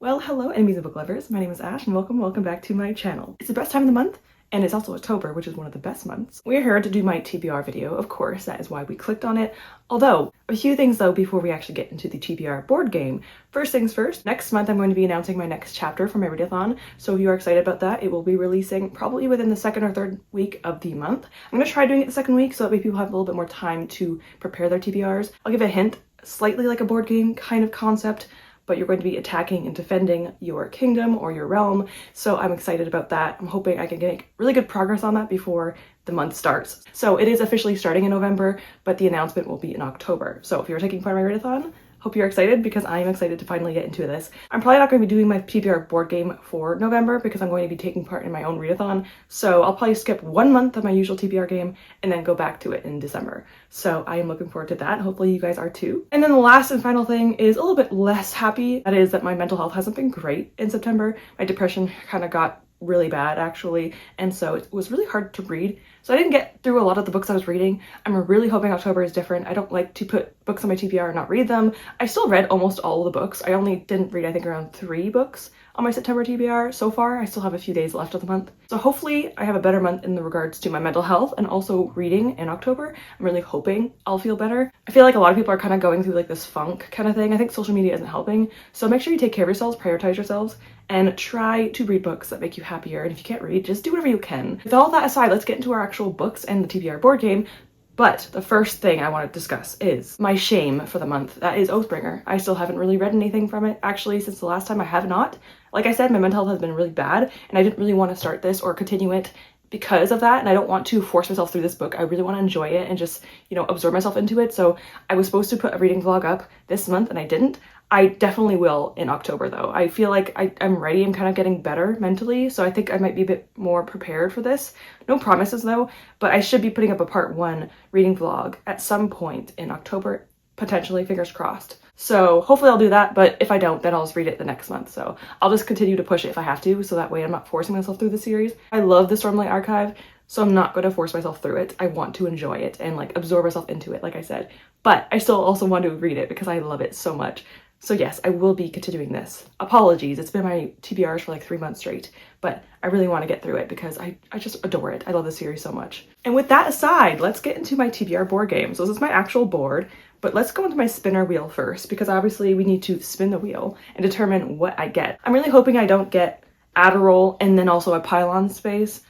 Well, hello enemies and book lovers. My name is Ash and welcome back to my channel. It's the best time of the month and it's also October, which is one of the best months. We're here to do my TBR video, of course, that is why we clicked on it. Although, a few things though before we actually get into the TBR board game. First things first, next month I'm going to be announcing my next chapter for my readathon, so if you are excited about that, it will be releasing probably within the second or third week of the month. I'm going to try doing it the second week so that way people have a little bit more time to prepare their TBRs. I'll give a hint, slightly like a board game kind of concept, but you're going to be attacking and defending your kingdom or your realm. So I'm excited about that. I'm hoping I can make really good progress on that before the month starts. So it is officially starting in November, but the announcement will be in October. So if you're taking part in my readathon, hope you're excited because I am excited to finally get into this. I'm probably not going to be doing my TBR board game for November because I'm going to be taking part in my own readathon. So I'll probably skip 1 month of my usual TBR game and then go back to it in December. So I am looking forward to that. Hopefully you guys are too. And then the last and final thing is a little bit less happy. That is that my mental health hasn't been great in September. My depression kind of got really bad actually, and so it was really hard to read, so I didn't get through a lot of the books I was reading. I'm really hoping October is different. I don't like to put books on my TBR and not read them. I still read almost all of the books. I only didn't read I think around 3 books on my September TBR so far. I still have a few days left of the month, so hopefully I have a better month in the regards to my mental health and also reading in October. I'm really hoping I'll feel better. I feel like a lot of people are kind of going through like this funk kind of thing. I think social media isn't helping, so make sure you take care of yourselves, prioritize yourselves, and try to read books that make you happier. And if you can't read, just do whatever you can. With all that aside, let's get into our actual books and the TBR board game. But the first thing I want to discuss is my shame for the month. That is Oathbringer. I still haven't really read anything from it. Actually, since the last time I have not. Like I said, my mental health has been really bad and I didn't really want to start this or continue it because of that, and I don't want to force myself through this book. I really want to enjoy it and just, absorb myself into it. So I was supposed to put a reading vlog up this month and I didn't. I definitely will in October though. I feel like I'm ready. I'm kind of getting better mentally, so I think I might be a bit more prepared for this. No promises though, but I should be putting up a part 1 reading vlog at some point in October, potentially, fingers crossed. So hopefully I'll do that, but if I don't, then I'll just read it the next month. So I'll just continue to push it if I have to, so that way I'm not forcing myself through the series. I love the Stormlight Archive, so I'm not going to force myself through it. I want to enjoy it and absorb myself into it, like I said. But I still also want to read it because I love it so much. So yes, I will be continuing this. Apologies, it's been my TBRs for 3 months straight, but I really want to get through it because I just adore it. I love this series so much. And with that aside, let's get into my TBR board game. So this is my actual board, but let's go into my spinner wheel first because obviously we need to spin the wheel and determine what I get. I'm really hoping I don't get Adderall and then also a pylon space.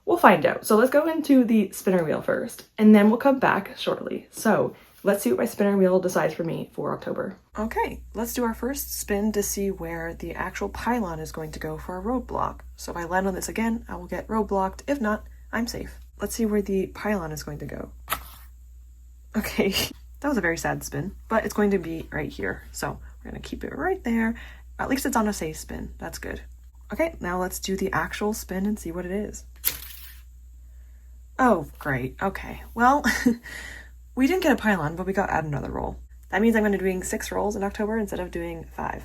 We'll find out. So let's go into the spinner wheel first and then we'll come back shortly. So let's see what my spinner wheel decides for me for October. Okay, let's do our first spin to see where the actual pylon is going to go for a roadblock. So if I land on this again, I will get roadblocked. If not, I'm safe. Let's see where the pylon is going to go. Okay, that was a very sad spin, but it's going to be right here. So we're going to keep it right there. At least it's on a safe spin. That's good. Okay, now let's do the actual spin and see what it is. Oh, great. Okay, well, we didn't get a pylon, but we got add another roll. That means I'm going to be doing 6 rolls in October instead of doing 5.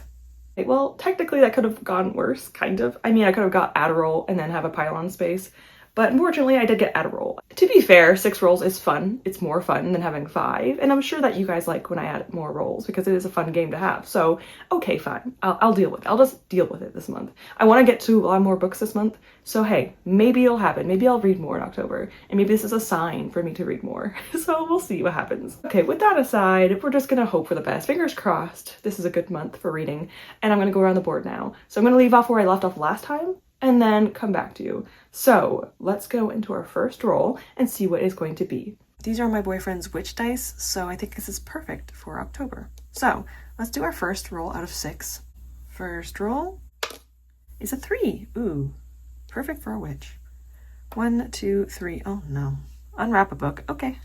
Okay, well, technically that could have gone worse, kind of. I mean, I could have got Adderall and then have a pylon space, but unfortunately I did get Adderall. To be fair, 6 rolls is fun. It's more fun than having 5, and I'm sure that you guys like when I add more rolls because it is a fun game to have. So, okay, fine. I'll deal with it. I'll just deal with it this month. I want to get to a lot more books this month, so hey, maybe it'll happen. Maybe I'll read more in October, and maybe this is a sign for me to read more. So we'll see what happens. Okay, with that aside, we're just gonna hope for the best. Fingers crossed this is a good month for reading, and I'm gonna go around the board now. So I'm gonna leave off where I left off last time, and then come back to you. So let's go into our first roll and see what it's going to be. These are my boyfriend's witch dice, so I think this is perfect for October. So let's do our first roll out of 6. First roll is a 3. Ooh, perfect for a witch. 1, 2, 3. Oh no. Unwrap a book. Okay.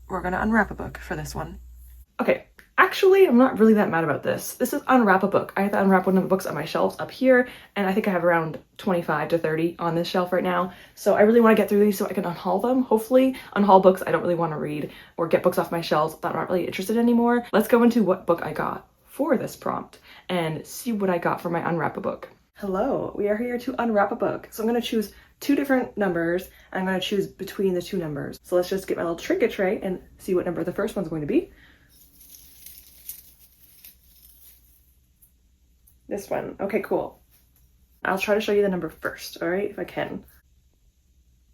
We're gonna unwrap a book for this one. Okay. Actually, I'm not really that mad about this. This is unwrap a book. I have to unwrap one of the books on my shelves up here, and I think I have around 25 to 30 on this shelf right now. So I really want to get through these so I can unhaul them. Hopefully, unhaul books I don't really want to read or get books off my shelves that I'm not really interested in anymore. Let's go into what book I got for this prompt and see what I got for my unwrap a book. Hello, we are here to unwrap a book. So I'm going to choose 2 different numbers, and I'm going to choose between the 2 numbers. So let's just get my little trinket tray and see what number the first one's going to be. This one. Okay, cool. I'll try to show you the number first, all right, if I can.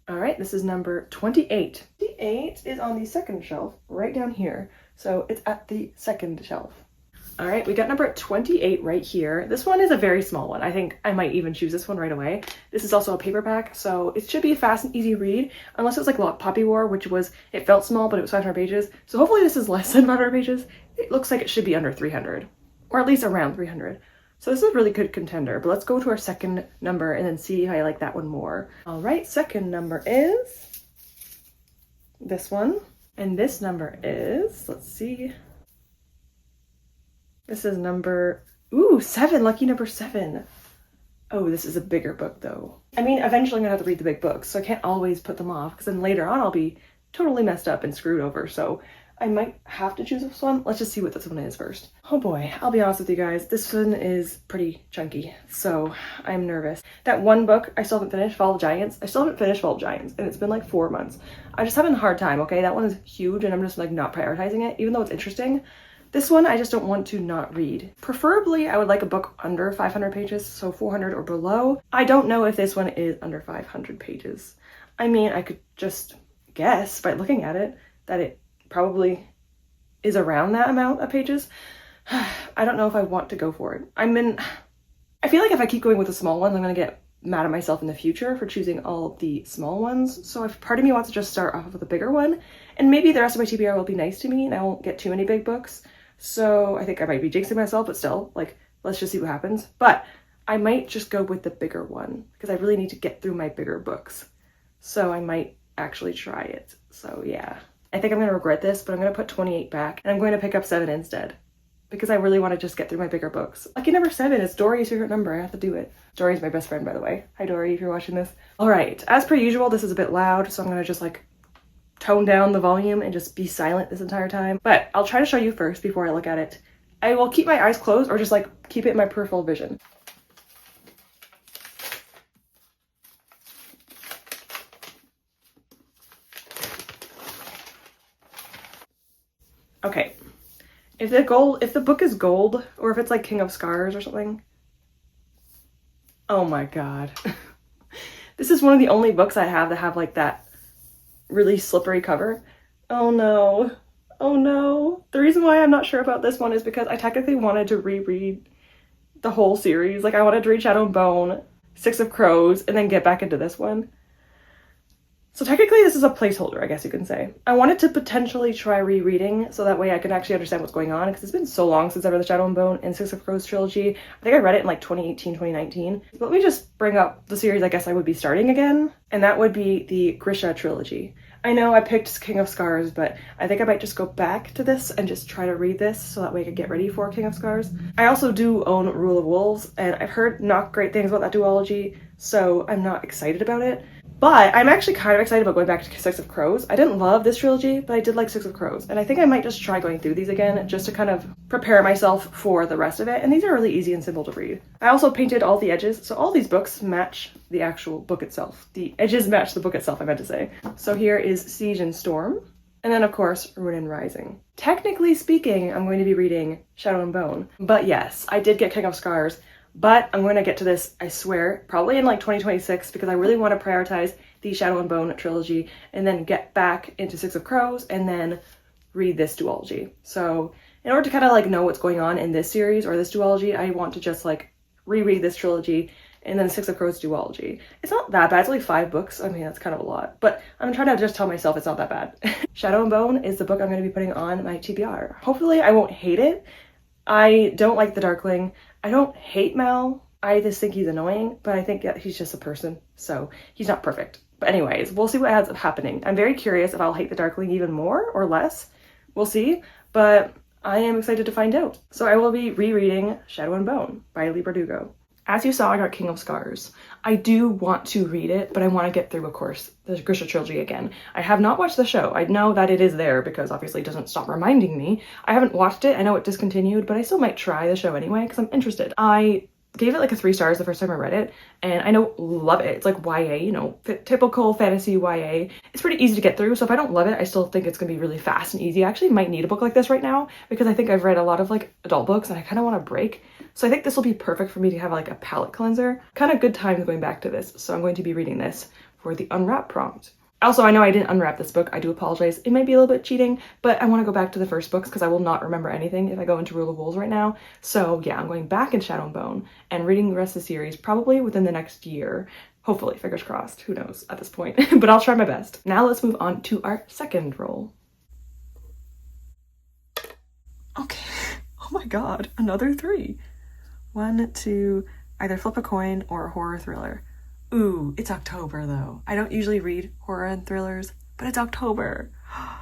All right, this is number 28. 28 is on the second shelf, right down here. So it's at the second shelf. All right, we got number 28 right here. This one is a very small one. I think I might even choose this one right away. This is also a paperback, so it should be a fast and easy read, unless it was like Poppy War, which was, it felt small, but it was 500 pages. So hopefully this is less than 500 pages. It looks like it should be under 300, or at least around 300. So this is a really good contender, but let's go to our second number and then see if I like that one more. All right, second number is this one. And this number is, let's see. This is number, 7, lucky number 7. Oh, this is a bigger book though. I mean, eventually I'm gonna have to read the big books, so I can't always put them off, because then later on I'll be totally messed up and screwed over. So I might have to choose this one. Let's just see what this one is first. Oh boy, I'll be honest with you guys. This one is pretty chunky, so I'm nervous. That one book I still haven't finished, Fall of Giants. I still haven't finished Fall of Giants, and it's been like 4 months. I just having a hard time, okay? That one is huge, and I'm just like not prioritizing it, even though it's interesting. This one, I just don't want to not read. Preferably, I would like a book under 500 pages, so 400 or below. I don't know if this one is under 500 pages. I mean, I could just guess by looking at it that it probably is around that amount of pages. I don't know if I want to go for it. I feel like if I keep going with the small ones, I'm gonna get mad at myself in the future for choosing all the small ones. So if part of me wants to just start off with a bigger one, and maybe the rest of my TBR will be nice to me and I won't get too many big books. So I think I might be jinxing myself, but still, like, let's just see what happens. But I might just go with the bigger one because I really need to get through my bigger books. So I might actually try it. So yeah. I think I'm going to regret this, but I'm going to put 28 back and I'm going to pick up 7 instead because I really want to just get through my bigger books. Lucky number 7 is Dory's favorite number. I have to do it. Dory's my best friend, by the way. Hi, Dory, if you're watching this. All right. As per usual, this is a bit loud, so I'm going to just like tone down the volume and just be silent this entire time. But I'll try to show you first before I look at it. I will keep my eyes closed or just like keep it in my peripheral vision. Okay, if the book is gold, or if it's like King of Scars or something, oh my god. This is one of the only books I have that have like that really slippery cover. Oh no, oh no. The reason why I'm not sure about this one is because I technically wanted to reread the whole series. Like I wanted to read Shadow and Bone, Six of Crows, and then get back into this one. So technically this is a placeholder, I guess you can say. I wanted to potentially try rereading so that way I can actually understand what's going on because it's been so long since I read the Shadow and Bone and Six of Crows trilogy. I think I read it in like 2018, 2019. But let me just bring up the series I guess I would be starting again, and that would be the Grisha trilogy. I know I picked King of Scars, but I think I might just go back to this and just try to read this so that way I could get ready for King of Scars. I also do own Rule of Wolves, and I've heard not great things about that duology, so I'm not excited about it. But I'm actually kind of excited about going back to Six of Crows. I didn't love this trilogy, but I did like Six of Crows. And I think I might just try going through these again just to kind of prepare myself for the rest of it. And these are really easy and simple to read. I also painted all the edges. So all these books match the actual book itself. The edges match the book itself, I meant to say. So here is Siege and Storm. And then, of course, Ruin and Rising. Technically speaking, I'm going to be reading Shadow and Bone. But yes, I did get King of Scars. But I'm going to get to this, I swear, probably in like 2026 because I really want to prioritize the Shadow and Bone trilogy and then get back into Six of Crows and then read this duology. So in order to kind of like know what's going on in this series or this duology, I want to just like reread this trilogy and then Six of Crows duology. It's not that bad. It's only 5 books. I mean, that's kind of a lot. But I'm trying to just tell myself it's not that bad. Shadow and Bone is the book I'm going to be putting on my TBR. Hopefully I won't hate it. I don't like the Darkling. I don't hate Mal. I just think he's annoying, but I think that he's just a person, so he's not perfect. But anyways, we'll see what ends up happening. I'm very curious if I'll hate the Darkling even more or less. We'll see, but I am excited to find out. So I will be rereading Shadow and Bone by Leigh Bardugo. As you saw, I got King of Scars. I do want to read it, but I want to get through, of course, the Grisha trilogy again. I have not watched the show. I know that it is there because obviously it doesn't stop reminding me. I haven't watched it. I know it discontinued, but I still might try the show anyway because I'm interested. I gave it like a 3 stars the first time I read it, and I know love it. It's like YA, you know, typical fantasy YA. It's pretty easy to get through, so if I don't love it, I still think it's gonna be really fast and easy. I actually might need a book like this right now because I think I've read a lot of like adult books and I kind of want a break. So I think this will be perfect for me to have like a palate cleanser. Kind of good time going back to this, so I'm going to be reading this for the unwrap prompt. Also, I know I didn't unwrap this book. I do apologize. It might be a little bit cheating, but I want to go back to the first books because I will not remember anything if I go into Rule of Wolves right now. So yeah, I'm going back in Shadow and Bone and reading the rest of the series probably within the next year. Hopefully, fingers crossed. Who knows at this point, but I'll try my best. Now let's move on to our second roll. Okay. Oh my god, another 3. 1, 2, either flip a coin or a horror thriller. Ooh, it's October though. I don't usually read horror and thrillers, but it's October.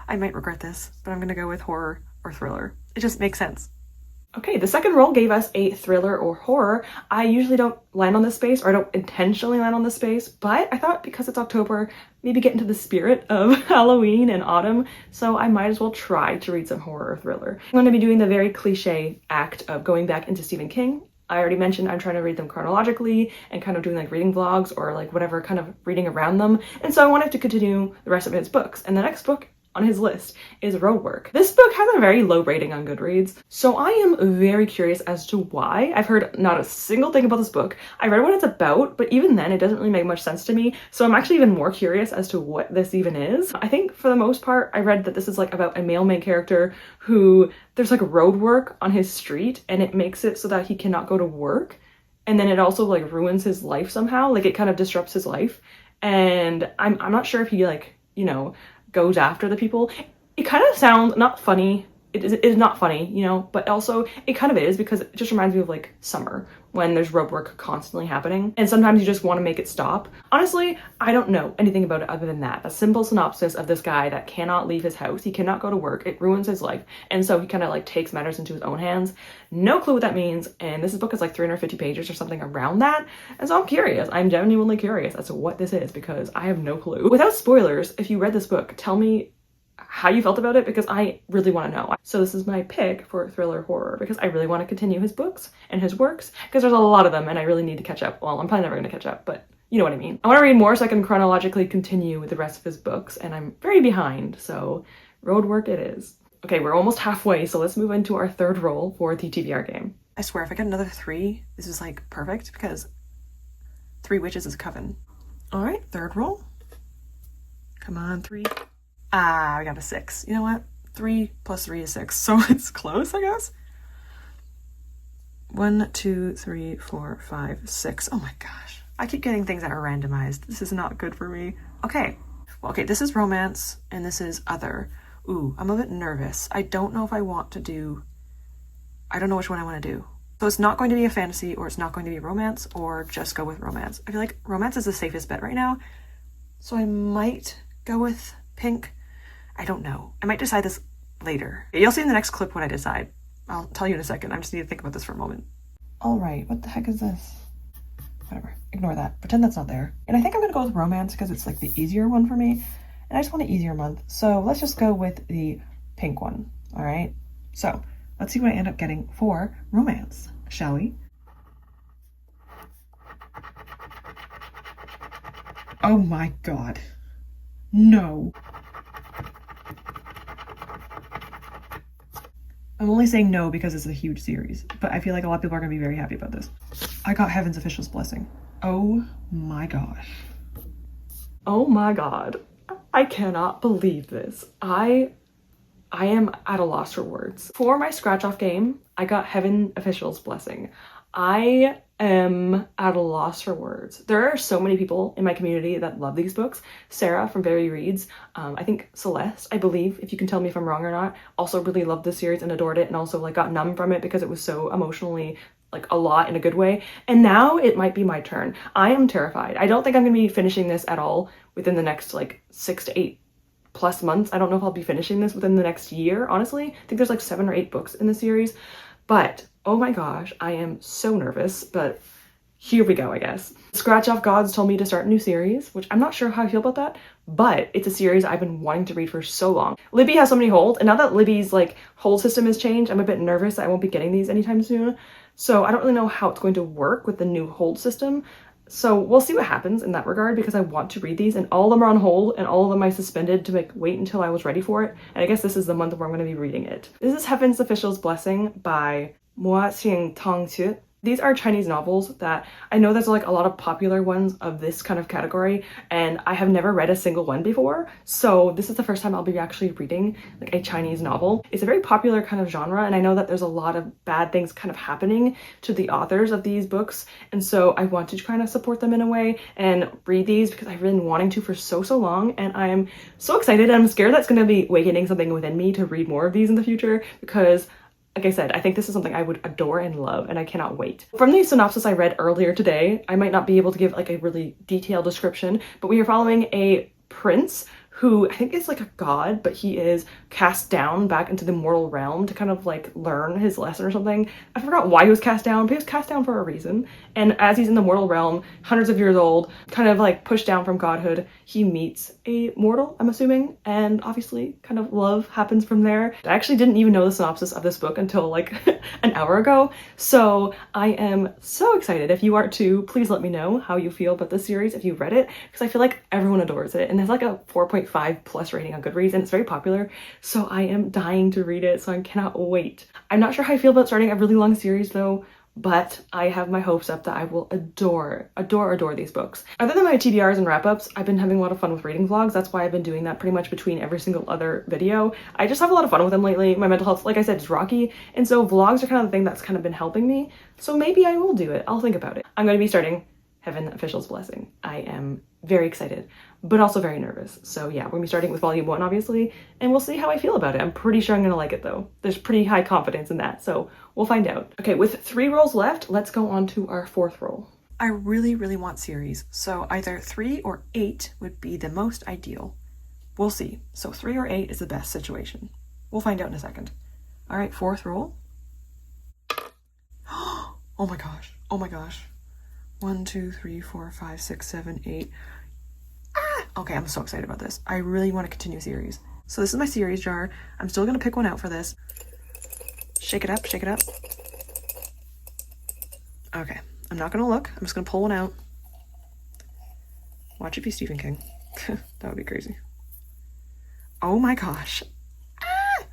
I might regret this, but I'm gonna go with horror or thriller. It just makes sense. Okay, the second roll gave us a thriller or horror. I usually don't land on this space, or I don't intentionally land on this space, but I thought because it's October, maybe get into the spirit of Halloween and autumn, so I might as well try to read some horror or thriller. I'm going to be doing the very cliche act of going back into Stephen King. I already mentioned I'm trying to read them chronologically and kind of doing like reading vlogs or like whatever, kind of reading around them, and so I wanted to continue the rest of his books, and the next book on his list is Roadwork. This book has a very low rating on Goodreads, so I am very curious as to why. I've heard not a single thing about this book. I read what it's about, but even then it doesn't really make much sense to me, so I'm actually even more curious as to what this even is. I think for the most part, I read that this is like about a male main character who there's like road work on his street and it makes it so that he cannot go to work, and then it also like ruins his life somehow, like it kind of disrupts his life, and I'm not sure if he like, you know, goes after the people. It kind of sounds not funny. It is not funny, you know, but also it kind of is because it just reminds me of like summer when there's road work constantly happening and sometimes you just want to make it stop. Honestly, I don't know anything about it other than that. A simple synopsis of this guy that cannot leave his house. He cannot go to work. It ruins his life. And so he kind of like takes matters into his own hands. No clue what that means. And this book is like 350 pages or something around that. And so I'm curious. I'm genuinely curious as to what this is because I have no clue. Without spoilers, if you read this book, tell me how you felt about it because I really want to know. So this is my pick for thriller horror because I really want to continue his books and his works because there's a lot of them and I really need to catch up. Well, I'm probably never going to catch up, but you know what I mean. I want to read more so I can chronologically continue with the rest of his books and I'm very behind, so Roadwork it is. Okay, we're almost halfway, so let's move into our third roll for the TBR game. I swear if I get another 3, this is like perfect because 3 witches is a coven. All right, third roll. Come on, 3. Ah, I got a 6. You know what? 3 plus 3 is 6, so it's close, I guess. 1, 2, 3, 4, 5, 6. Oh my gosh. I keep getting things that are randomized. This is not good for me. Okay. Well, okay, this is romance, and this is other. Ooh, I'm a bit nervous. I don't know if I want to do... I don't know which one I want to do. So it's not going to be a fantasy, or it's not going to be romance, or just go with romance. I feel like romance is the safest bet right now, so I might go with pink. I don't know. I might decide this later. You'll see in the next clip what I decide. I'll tell you in a second. I just need to think about this for a moment. All right, what the heck is this? Whatever, ignore that. Pretend that's not there. And I think I'm gonna go with romance because it's like the easier one for me. And I just want an easier month. So let's just go with the pink one, all right? So let's see what I end up getting for romance, shall we? Oh my God, no. I'm only saying no because it's a huge series, but I feel like a lot of people are going to be very happy about this. I got Heaven's Official's Blessing. Oh my gosh. Oh my God. I cannot believe this. I am at a loss for words. For my scratch off game, I got Heaven Official's Blessing. I am at a loss for words. There are so many people in my community that love these books. Sarah from Very Reads, I think Celeste, I believe, if you can tell me if I'm wrong or not, also really loved this series and adored it and also like got numb from it because it was so emotionally like a lot in a good way. And now it might be my turn. I am terrified. I don't think I'm gonna be finishing this at all within the next like 6 to 8 plus months. I don't know if I'll be finishing this within the next year, honestly. I think there's like 7 or 8 books in the series, but oh my gosh, I am so nervous, but here we go, I guess. Scratch Off Gods told me to start a new series, which I'm not sure how I feel about that, but it's a series I've been wanting to read for so long. Libby has so many holds, and now that Libby's like hold system has changed, I'm a bit nervous that I won't be getting these anytime soon. So I don't really know how it's going to work with the new hold system. So we'll see what happens in that regard, because I want to read these, and all of them are on hold and all of them I suspended to wait until I was ready for it. And I guess this is the month where I'm going to be reading it. This is Heaven's Official's Blessing by Moa Xing Tong Xue. These are Chinese novels that I know there's like a lot of popular ones of this kind of category, and I have never read a single one before. So this is the first time I'll be actually reading like a Chinese novel. It's a very popular kind of genre, and I know that there's a lot of bad things kind of happening to the authors of these books. And so I want to kind of support them in a way and read these because I've been wanting to for so long, and I'm so excited. I'm scared that's going to be awakening something within me to read more of these in the future, because like I said, I think this is something I would adore and love, and I cannot wait. From the synopsis I read earlier today, I might not be able to give like a really detailed description, but we are following a prince who I think is like a god, but he is cast down back into the mortal realm to kind of like learn his lesson or something. I forgot why he was cast down, but he was cast down for a reason. And as he's in the mortal realm, hundreds of years old, kind of like pushed down from godhood, he meets a mortal, I'm assuming, and obviously kind of love happens from there. I actually didn't even know the synopsis of this book until like an hour ago, so I am so excited. If you are too, please let me know how you feel about this series if you read it, because I feel like everyone adores it, and there's like a 4.5 plus rating on Goodreads, and it's very popular, so I am dying to read it, so I cannot wait. I'm not sure how I feel about starting a really long series though, but I have my hopes up that I will adore these books. Other than my TBRs and wrap-ups, I've been having a lot of fun with reading vlogs. That's why I've been doing that pretty much between every single other video. I just have a lot of fun with them lately. My mental health, like I said, is rocky, and so vlogs are kind of the thing that's kind of been helping me. So maybe I will do it. I'll think about it. I'm going to be starting Heaven Official's Blessing. I am very excited, but also very nervous. So yeah, we're gonna be starting with volume 1, obviously, and we'll see how I feel about it. I'm pretty sure I'm gonna like it though. There's pretty high confidence in that, so we'll find out. Okay, with 3 rolls left, let's go on to our 4th roll. I really want series, so either 3 or 8 would be the most ideal. We'll see. So 3 or 8 is the best situation. We'll find out in a second. All right, 4th roll. Oh my gosh. Oh my gosh. 1, 2, 3, 4, 5, 6, 7, 8. Okay, I'm so excited about this. I really want to continue series. So this is my series jar. I'm still going to pick one out for this. Shake it up, shake it up. Okay, I'm not going to look. I'm just going to pull one out. Watch it be Stephen King. That would be crazy. Oh my gosh.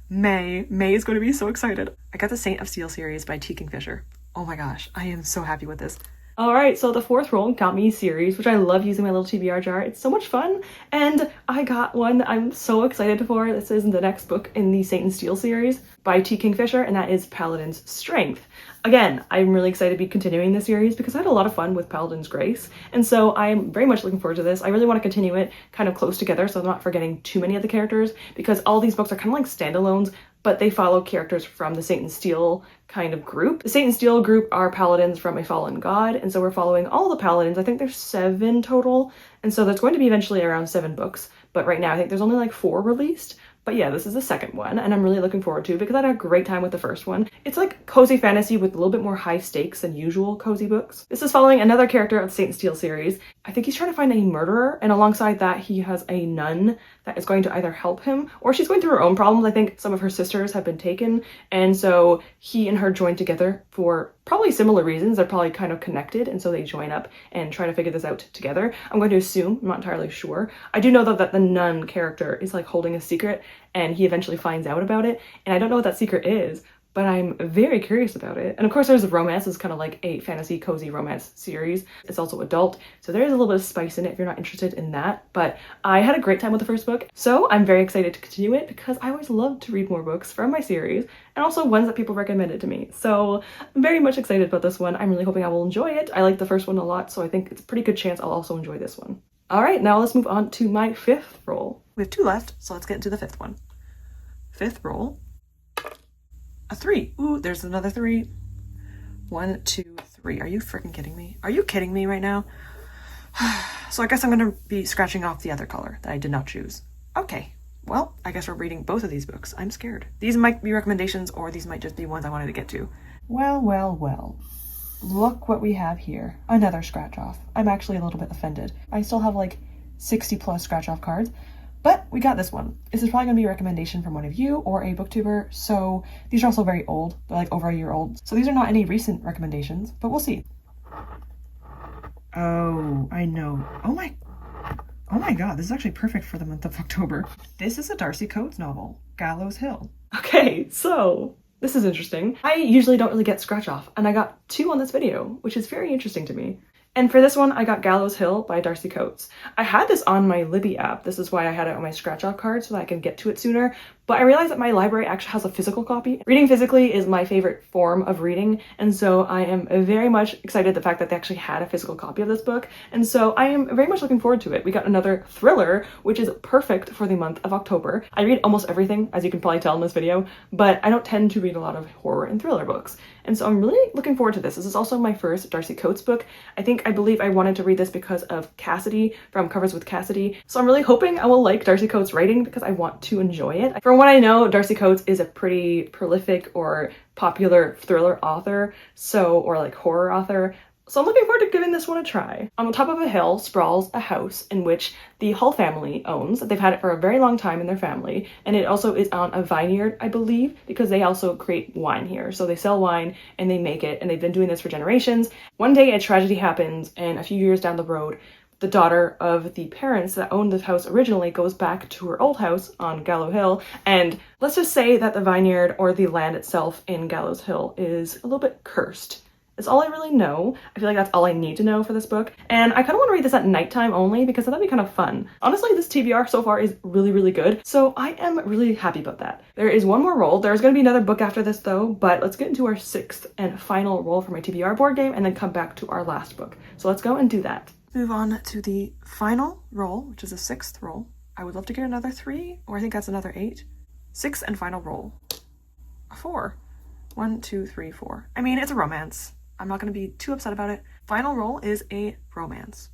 May is going to be so excited. I got the Saint of Steel series by T. Kingfisher. Oh my gosh, I am so happy with this. All right, so the 4th roll got me series, which I love using my little TBR jar. It's so much fun, and I got one I'm so excited for. This is the next book in the Saint and Steel series by T. Kingfisher, and that is Paladin's Strength. Again, I'm really excited to be continuing this series because I had a lot of fun with Paladin's Grace, and so I'm very much looking forward to this. I really want to continue it kind of close together so I'm not forgetting too many of the characters, because all these books are kind of like standalones, but they follow characters from the Saint and Steel kind of group. The Saint and Steel group are paladins from a fallen god, and so we're following all the paladins. I think there's 7 total, and so there's going to be eventually around 7 books, but right now I think there's only like 4 released. But yeah, this is the second one, and I'm really looking forward to it because I had a great time with the first one. It's like cozy fantasy with a little bit more high stakes than usual cozy books. This is following another character of the Saint and Steel series. I think he's trying to find a murderer, and alongside that he has a nun that is going to either help him, or she's going through her own problems. I think some of her sisters have been taken, and so he and her join together for probably similar reasons. They're probably kind of connected, and so they join up and try to figure this out together. I'm going to assume, I'm not entirely sure. I do know though that the nun character is like holding a secret, and he eventually finds out about it, and I don't know what that secret is, but I'm very curious about it. And of course there's romance. It's kind of like a fantasy cozy romance series. It's also adult, so there is a little bit of spice in it if you're not interested in that. But I had a great time with the first book, so I'm very excited to continue it because I always love to read more books from my series, and also ones that people recommended to me. So I'm very much excited about this one. I'm really hoping I will enjoy it. I like the first one a lot, so I think it's a pretty good chance I'll also enjoy this one. All right, now let's move on to my 5th roll. We have 2 left, so let's get into the 5th one. 5th roll. A 3. Ooh, there's another 3. 1, 2, 3. Are you freaking kidding me? Are you kidding me right now? So I guess I'm gonna be scratching off the other color that I did not choose. Okay, well, I guess we're reading both of these books. I'm scared. These might be recommendations, or these might just be ones I wanted to get to. Well. Look what we have here. Another scratch off. I'm actually a little bit offended. I still have like 60 plus scratch off cards, But we got this one. This is probably gonna be a recommendation from one of you or a booktuber, so these are also very old. They're like over a year old. So these are not any recent recommendations, but we'll see. Oh, I know. Oh my god, this is actually perfect for the month of October. This is a Darcy Coates novel, Gallows Hill. Okay, so this is interesting. I usually don't really get scratch off, and I got 2 on this video, which is very interesting to me. And for this one, I got Gallows Hill by Darcy Coates. I had this on my Libby app. This is why I had it on my scratch off card so that I can get to it sooner. But I realized that my library actually has a physical copy. Reading physically is my favorite form of reading, and so I am very much excited the fact that they actually had a physical copy of this book, and so I am very much looking forward to it. We got another thriller, which is perfect for the month of October. I read almost everything, as you can probably tell in this video, but I don't tend to read a lot of horror and thriller books, and so I'm really looking forward to this. This is also my first Darcy Coates book. I believe I wanted to read this because of Cassidy from Covers with Cassidy, so I'm really hoping I will like Darcy Coates' writing because I want to enjoy it. From what I know, Darcy Coates is a pretty prolific or popular thriller author, or like horror author, so I'm looking forward to giving this one a try. On the top of a hill sprawls a house in which the Hull family owns. They've had it for a very long time in their family, and it also is on a vineyard, I believe, because they also create wine here. So they sell wine and they make it, and they've been doing this for generations. One day a tragedy happens, and a few years down the road, the daughter of the parents that owned this house originally goes back to her old house on Gallows Hill, and let's just say that the vineyard or the land itself in Gallows Hill is a little bit cursed. That's all I really know. I feel like that's all I need to know for this book, and I kind of want to read this at nighttime only because that'd be kind of fun. Honestly, this TBR so far is really, really good, so I am really happy about that. There is one more roll. There's going to be another book after this though, but let's get into our 6th and final roll for my TBR board game and then come back to our last book. So let's go and do that. Move on to the final roll, which is a 6th roll. I would love to get another 3, or I think that's another 8. 6th and final roll. A 4. 1, 2, 3, 4. I mean, it's a romance. I'm not going to be too upset about it. Final roll is a romance.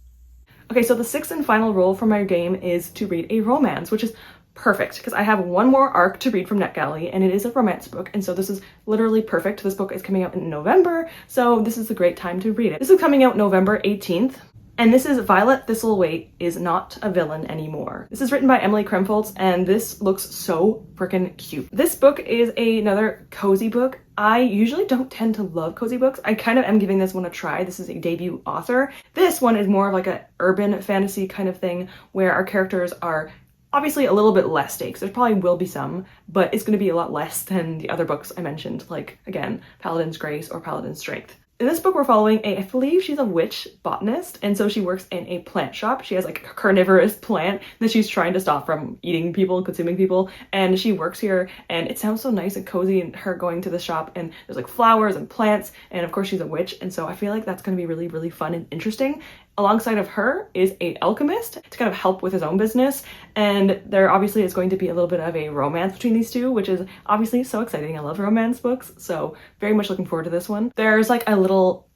Okay, so the 6th and final roll for my game is to read a romance, which is perfect because I have one more arc to read from NetGalley, and it is a romance book, and so this is literally perfect. This book is coming out in November, so this is a great time to read it. This is coming out November 18th. And this is Violet Thistlethwaite is Not a Villain Anymore. This is written by Emily Kremfoltz, and this looks so freaking cute. This book is another cozy book. I usually don't tend to love cozy books. I kind of am giving this one a try. This is a debut author. This one is more of like an urban fantasy kind of thing where our characters are obviously a little bit less stakes. There probably will be some, but it's going to be a lot less than the other books I mentioned, like, again, Paladin's Grace or Paladin's Strength. In this book, we're following I believe she's a witch botanist, and so she works in a plant shop. She has like a carnivorous plant that she's trying to stop from eating people, consuming people, and she works here, and it sounds so nice and cozy, and her going to the shop, and there's like flowers and plants, and of course she's a witch, and so I feel like that's going to be really, really fun and interesting. Alongside of her is a alchemist to kind of help with his own business, and there obviously is going to be a little bit of a romance between these two, which is obviously so exciting. I love romance books, so very much looking forward to this one. There's like a little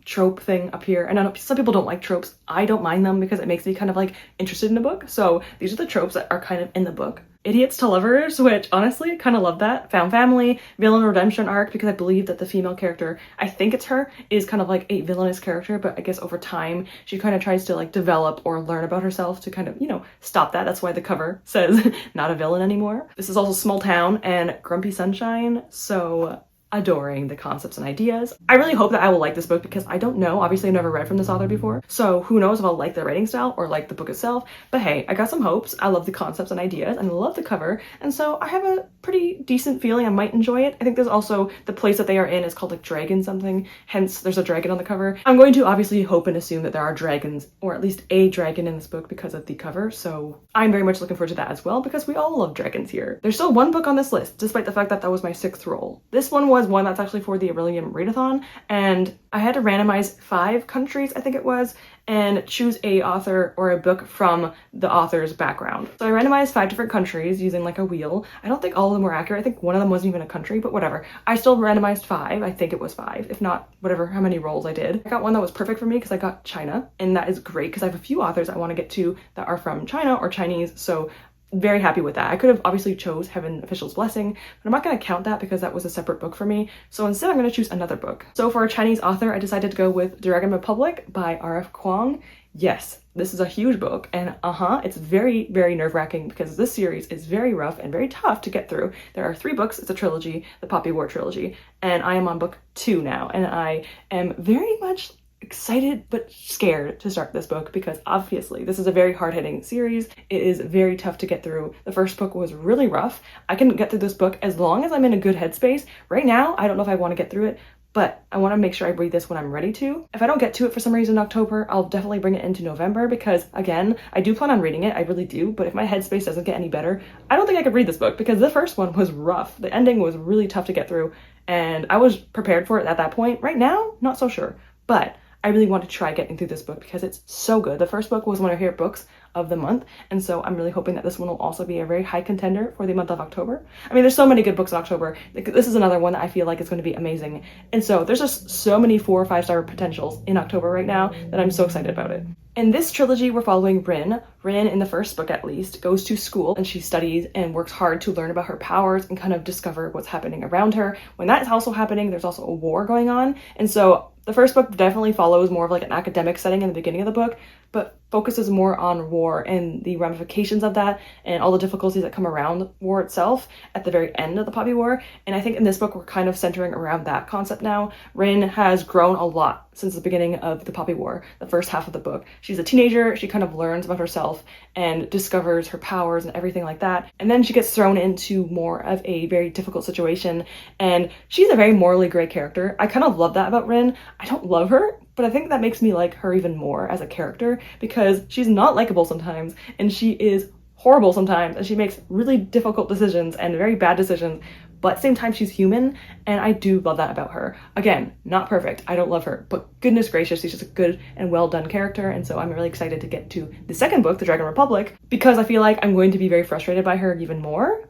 trope thing up here, and I know some people don't like tropes. I don't mind them because it makes me kind of like interested in a book, so these are the tropes that are kind of in the book. Idiots to lovers, which honestly I kind of love that. Found family, villain redemption arc, because I believe that the female character, I think it's her, is kind of like a villainous character, but I guess over time she kind of tries to like develop or learn about herself to kind of, you know, stop that. That's why the cover says not a villain anymore. This is also Small Town and Grumpy Sunshine, so adoring the concepts and ideas. I really hope that I will like this book because I don't know. Obviously, I've never read from this author before, so who knows if I'll like the writing style or like the book itself. But hey, I got some hopes. I love the concepts and ideas, and I love the cover, and so I have a pretty decent feeling I might enjoy it. I think there's also the place that they are in is called like Dragon something, hence there's a dragon on the cover. I'm going to obviously hope and assume that there are dragons, or at least a dragon in this book because of the cover, so I'm very much looking forward to that as well because we all love dragons here. There's still one book on this list, despite the fact that that was my 6th roll. This one was one that's actually for the Aurelian Readathon, and I had to randomize 5 countries, I think it was, and choose a author or a book from the author's background. So I randomized 5 different countries using like a wheel. I don't think all of them were accurate. I think one of them wasn't even a country, but whatever. I still randomized 5. I think it was 5, if not whatever, how many rolls I did. I got one that was perfect for me because I got China, and that is great because I have a few authors I want to get to that are from China or Chinese, so very happy with that. I could have obviously chose Heaven Official's Blessing, but I'm not going to count that because that was a separate book for me. So instead I'm going to choose another book. So for a Chinese author, I decided to go with Dragon Republic by R.F. Kuang. Yes, this is a huge book, and it's very, very nerve-wracking because this series is very rough and very tough to get through. There are 3 books, it's a trilogy, the Poppy War trilogy, and I am on book 2 now, and I am very much excited but scared to start this book because obviously this is a very hard-hitting series. It is very tough to get through. The first book was really rough. I can get through this book as long as I'm in a good headspace. Right now, I don't know if I want to get through it, but I want to make sure I read this when I'm ready to. If I don't get to it for some reason in October, I'll definitely bring it into November because, again, I do plan on reading it, I really do, but if my headspace doesn't get any better, I don't think I could read this book because the first one was rough. The ending was really tough to get through, and I was prepared for it at that point. Right now, not so sure, but I really want to try getting through this book because it's so good. The first book was one of my favorite books of the month, and so I'm really hoping that this one will also be a very high contender for the month of October. I mean, there's so many good books in October. This is another one that I feel like is going to be amazing, and so there's just so many 4 or 5-star potentials in October right now that I'm so excited about it. In this trilogy, we're following Rin. Rin, in the first book at least, goes to school and she studies and works hard to learn about her powers and kind of discover what's happening around her. When that's also happening, there's also a war going on, and so the first book definitely follows more of like an academic setting in the beginning of the book, but focuses more on war and the ramifications of that and all the difficulties that come around war itself at the very end of the Poppy War. And I think in this book, we're kind of centering around that concept now. Rin has grown a lot since the beginning of the Poppy War, the first half of the book. She's a teenager, she kind of learns about herself and discovers her powers and everything like that. And then she gets thrown into more of a very difficult situation, and she's a very morally gray character. I kind of love that about Rin. I don't love her, but I think that makes me like her even more as a character because she's not likable sometimes, and she is horrible sometimes, and she makes really difficult decisions and very bad decisions, but at the same time she's human, and I do love that about her. Again, not perfect, I don't love her, but goodness gracious, she's just a good and well done character, and so I'm really excited to get to the second book, The Dragon Republic, because I feel like I'm going to be very frustrated by her even more,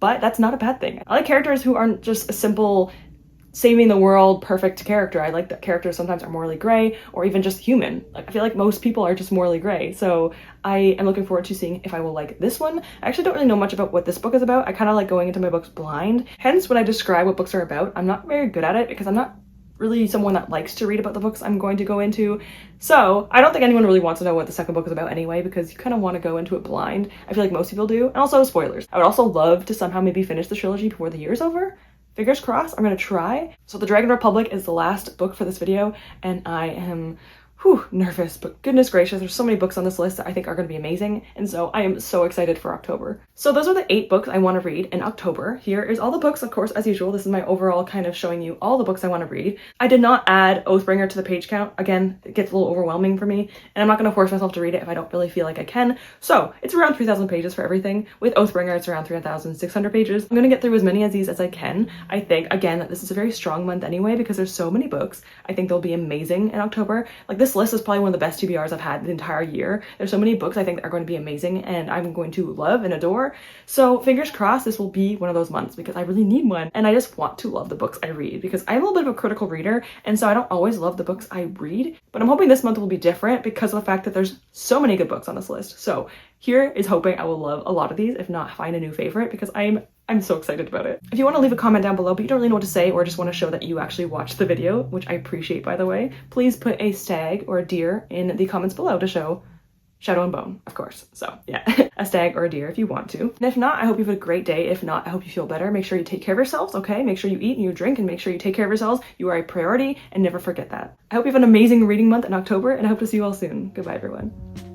but that's not a bad thing. I like characters who aren't just a simple saving the world perfect character. I like that characters sometimes are morally gray or even just human. Like, I feel like most people are just morally gray, so I am looking forward to seeing if I will like this one. I actually don't really know much about what this book is about. I kind of like going into my books blind, hence when I describe what books are about, I'm not very good at it because I'm not really someone that likes to read about the books I'm going to go into. So I don't think anyone really wants to know what the second book is about anyway, because you kind of want to go into it blind. I feel like most people do. And also spoilers. I would also love to somehow maybe finish the trilogy before the year's over. Fingers crossed, I'm gonna try. So The Dragon Republic is the last book for this video, and I am nervous, but goodness gracious, there's so many books on this list that I think are going to be amazing, and so I am so excited for October. So those are the 8 books I want to read in October. Here is all the books, of course, as usual. This is my overall kind of showing you all the books I want to read. I did not add Oathbringer to the page count. Again, it gets a little overwhelming for me, and I'm not going to force myself to read it if I don't really feel like I can. So it's around 3,000 pages for everything. With Oathbringer, it's around 3,600 pages. I'm going to get through as many of these as I can. I think, again, that this is a very strong month anyway because there's so many books. I think they'll be amazing in October. Like, this list is probably one of the best TBRs I've had the entire year. There's so many books I think that are going to be amazing and I'm going to love and adore. So fingers crossed this will be one of those months because I really need one, and I just want to love the books I read because I'm a little bit of a critical reader, and so I don't always love the books I read, but I'm hoping this month will be different because of the fact that there's so many good books on this list. So here is hoping I will love a lot of these, if not find a new favorite, because I'm so excited about it. If you want to leave a comment down below but you don't really know what to say or just want to show that you actually watched the video, which I appreciate by the way, please put a stag or a deer in the comments below to show Shadow and Bone, of course. So yeah, a stag or a deer if you want to. And if not, I hope you have a great day. If not, I hope you feel better. Make sure you take care of yourselves, okay? Make sure you eat and you drink and make sure you take care of yourselves. You are a priority and never forget that. I hope you have an amazing reading month in October and I hope to see you all soon. Goodbye, everyone.